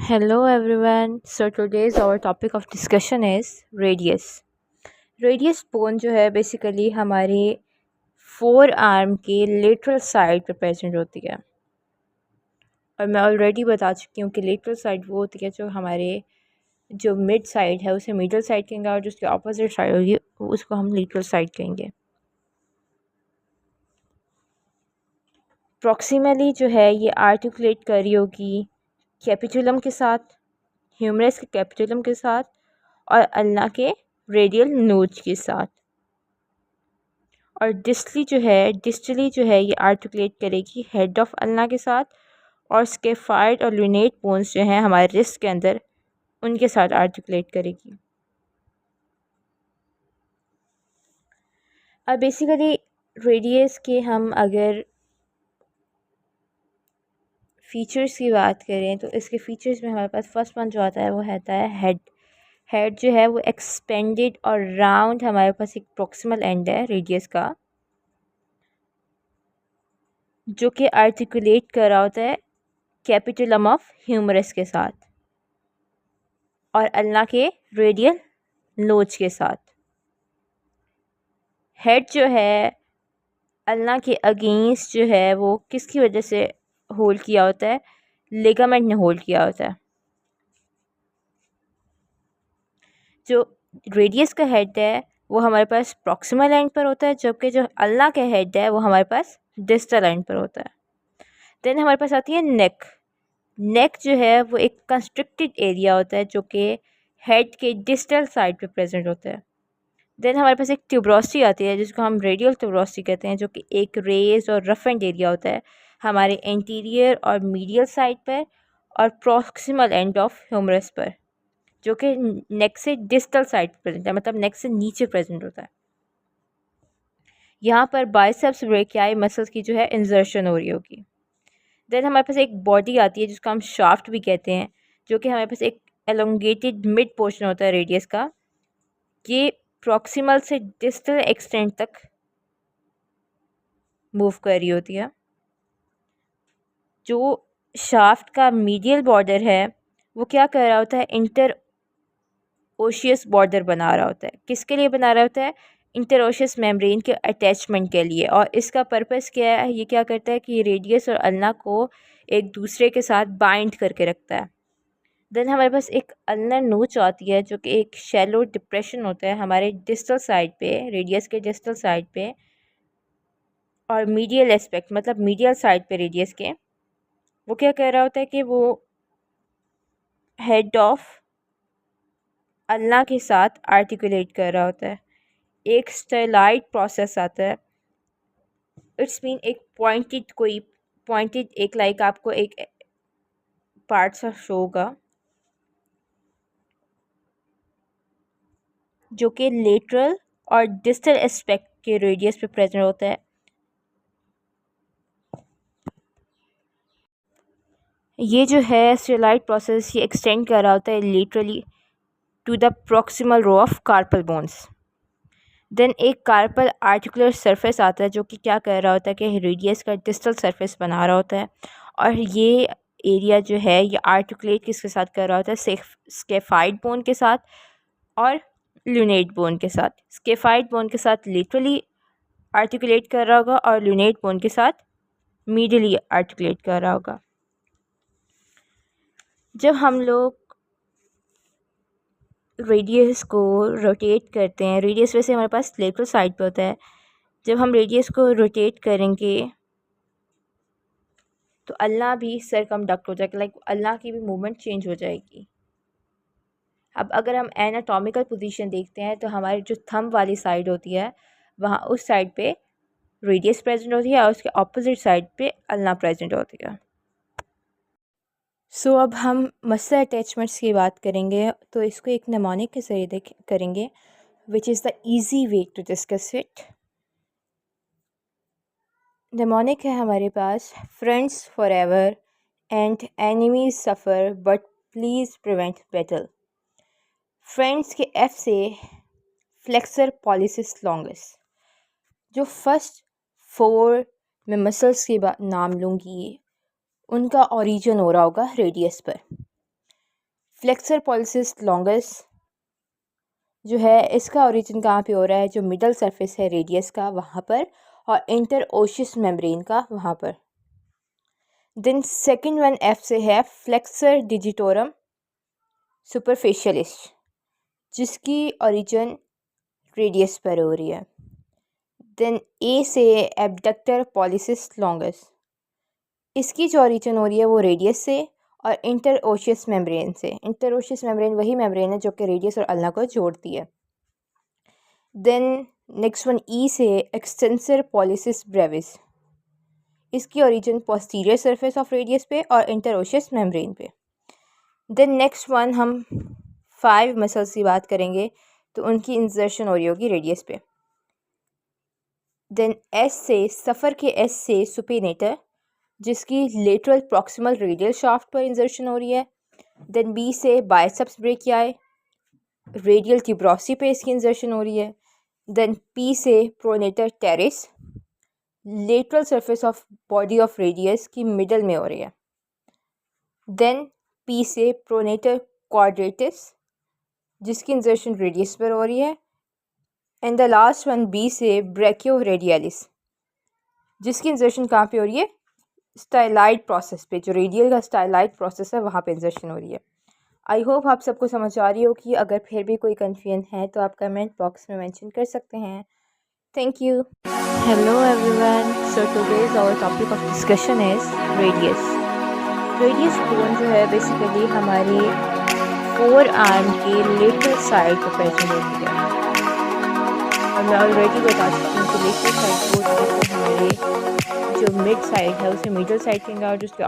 Hello everyone. So today's our topic of discussion is radius. Radius bone जो है basically हमारे four arm के lateral side पे present होती है। और मैं ऑलरेडी बता चुकी हूँ कि लेटरल साइड वो होती है जो हमारे जो मिड साइड है उसे मिडल साइड कहेंगे, और जो उसके ऑपोजिट साइड होगी उसको हम लेटरल साइड कहेंगे। प्रॉक्सिमली जो है ये आर्टिकुलेट कर रही होगी कैपिटुलम के साथ, ह्यूमरस के कैपिटुलम के साथ और अल्ना के रेडियल नोच के साथ। और डिस्टली जो है ये आर्टिकुलेट करेगी हेड ऑफ अल्ना के साथ, और स्केफाइड और लुनेट बोन्स जो हैं हमारे रिस्ट के अंदर उनके साथ आर्टिकुलेट करेगी। अब बेसिकली रेडियस के हम अगर फीचर्स की बात करें तो इसके फीचर्स में हमारे पास फर्स्ट वन जो आता है वो आता है हेड। हेड जो है वो एक्सपेंडेड और राउंड हमारे पास एक प्रोक्सिमल एंड है रेडियस का, जो कि आर्टिकुलेट कर रहा होता है कैपिटुलम ऑफ ह्यूमरस के साथ और अल्ना के रेडियल लोच के साथ। हेड जो है अल्ना के अगेंस्ट जो है वो किसकी वजह से होल्ड किया होता है, लिगामेंट ने होल्ड किया होता है। जो रेडियस का हेड है वो हमारे पास प्रॉक्सिमल एंड पर होता है, जबकि जो अल्ना का हेड है वो हमारे पास डिस्टल एंड पर होता है। देन हमारे पास आती है नेक। नेक जो है वो एक कंस्ट्रिक्टेड एरिया होता है जो कि हेड के डिस्टल साइड पे प्रेजेंट होता है। देन हमारे पास एक ट्यूबरोसिटी आती है जिसको हम रेडियल ट्यूबरोसिटी कहते हैं, जो कि एक रेज और रफ एंड एरिया होता है हमारे इंटीरियर और मीडियल साइड पर और प्रॉक्सिमल एंड ऑफ ह्यूमरस पर, जो कि नेक से डिस्टल साइड प्रेजेंट है, मतलब नेक से नीचे प्रेजेंट होता है। यहाँ पर बाइसेप्स ब्रेकियाई मसल्स की जो है इंजर्शन हो रही होगी। देन हमारे पास एक बॉडी आती है जिसको हम शाफ्ट भी कहते हैं, जो कि हमारे पास एक एलोंगेटेड मिड पोर्शन होता है रेडियस का। ये प्रॉक्सिमल से डिस्टल एक्सटेंट तक मूव कर रही होती है। जो शाफ्ट का मीडियल बॉर्डर है वो क्या कर रहा होता है, इंटर ओशियस बॉर्डर बना रहा होता है। किसके लिए बना रहा होता है, इंटर ओशियस मेम्ब्रेन के अटैचमेंट के लिए। और इसका पर्पस क्या है, ये क्या करता है कि ये रेडियस और अल्ना को एक दूसरे के साथ बाइंड करके रखता है। देन हमारे पास एक अल्नर नोच आती है जो कि एक शैलो डिप्रेशन होता है हमारे डिस्टल साइड पे, रेडियस के डिस्टल साइड पे और मीडियल एस्पेक्ट मतलब मीडियल साइड पे रेडियस के। वो क्या कह रहा होता है कि वो हेड ऑफ अल्ना के साथ आर्टिकुलेट कर रहा होता है। एक स्टेलाइट प्रोसेस आता है, इट्स मीन एक पॉइंटेड एक लाइक आपको एक पार्ट सा शो होगा जो कि लेटरल और डिस्टल एस्पेक्ट के रेडियस पे प्रेजेंट होता है। ये जो है स्टेलाइट प्रोसेस ये एक्सटेंड कर रहा होता है laterally to the proximal row of carpal bones. Then एक कार्पल आर्टिकुलर सरफेस आता है जो कि क्या कर रहा होता है कि रेडियस का डिस्टल सरफेस बना रहा होता है। और ये एरिया जो है ये आर्टिकुलेट किसके साथ कर रहा होता है, स्केफाइड बोन के साथ और लुनेट बोन के साथ। स्केफाइड बोन के साथ लिटरली आर्टिकुलेट कर रहा होगा और लुनेट बोन के साथ मीडियली आर्टिकुलेट कर रहा होगा। जब हम लोग रेडियस को रोटेट करते हैं, रेडियस वैसे हमारे पास लेटरल साइड पे होता है, जब हम रेडियस को रोटेट करेंगे तो अल्लाह भी सरकमडक्ट हो जाएगा, लाइक अल्लाह की भी मूवमेंट चेंज हो जाएगी। अब अगर हम एनाटॉमिकल पोजीशन देखते हैं तो हमारी जो थंब वाली साइड होती है वहाँ उस साइड पे रेडियस प्रेजेंट होती है और उसके ऑपोजिट साइड पे अल्लाह प्रेजेंट होती है। सो अब हम मसल अटैचमेंट्स की बात करेंगे तो इसको एक नेमोनिक के जरिए करेंगे, which is the easy way to discuss it. Mnemonic है हमारे पास friends for ever and enemies suffer but please prevent battle. Friends के एफ से फ्लेक्सर पॉलिसिस लॉन्गस। जो फर्स्ट फोर मैं मसल्स के नाम लूँगी उनका ओरिजिन हो रहा होगा रेडियस पर। फ्लेक्सर पॉलिसिस लॉन्गस जो है इसका ओरिजिन कहाँ पे हो रहा है, जो मिडल सरफेस है रेडियस का वहाँ पर, और इंटर ओशियस मेम्ब्रेन का वहाँ पर। देन सेकंड वन एफ से है फ्लेक्सर डिजिटोरम सुपरफिशियलिस, जिसकी ओरिजिन रेडियस पर हो रही है। देन ए से एबडक्टर पॉलिसिस लॉन्गस, इसकी जो ओरिजिन हो रही है वो रेडियस से और इंटर ओशियस मेम्ब्रेन से। इंटर ओशियस मेम्ब्रेन वही मेम्ब्रेन है जो कि रेडियस और अल्ना को जोड़ती है। देन नेक्स्ट वन ई से एक्सटेंसर पॉलिसिस ब्रेविस, इसकी origin posterior surface of radius पे और इंटर ओशियस मेम्ब्रेन पे। देन नेक्स्ट वन हम 5 मसल्स की बात करेंगे तो उनकी इंसर्शन हो रही होगी रेडियस पे। देन एस से सफ़र के एस से सुपिनेटर, जिसकी लेटरल प्रॉक्सिमल रेडियल शाफ्ट पर इंसर्शन हो रही है। देन बी से बाइसेप्स ब्रेकियाई, रेडियल ट्यूब्रोसी पे इसकी इंसर्शन हो रही है। देन पी से pronator teres, lateral surface of body of radius की मिडल में हो रही है। देन पी से प्रोनेटर क्वाड्रेटिस, जिसकी इंसर्शन रेडियस पर हो रही है। And the last one B से ब्रैकियो रेडियलिस, जिसकी इंसर्शन कहाँ पे हो रही है, स्टाइलाइड प्रोसेस पे, जो रेडियल का स्टाइलाइड प्रोसेस है वहाँ पे इंसर्शन हो रही है। आई होप आप सबको समझ आ रही हो कि अगर फिर भी कोई कन्फ्यूजन है तो आप कमेंट बॉक्स में मेंशन कर सकते हैं। Thank you. Hello everyone, so today's our topic of discussion is radius. Radius bone जो है बेसिकली हमारे 4 आर्म के लेटरल साइड पर प्रेजेंट होती है, और मैं ऑलरेडी बता चुकी हूँ कि लेटरल साइड वो हमारे जो मिड साइड है उसे मिडल साइड कहेंगे, और जो उसके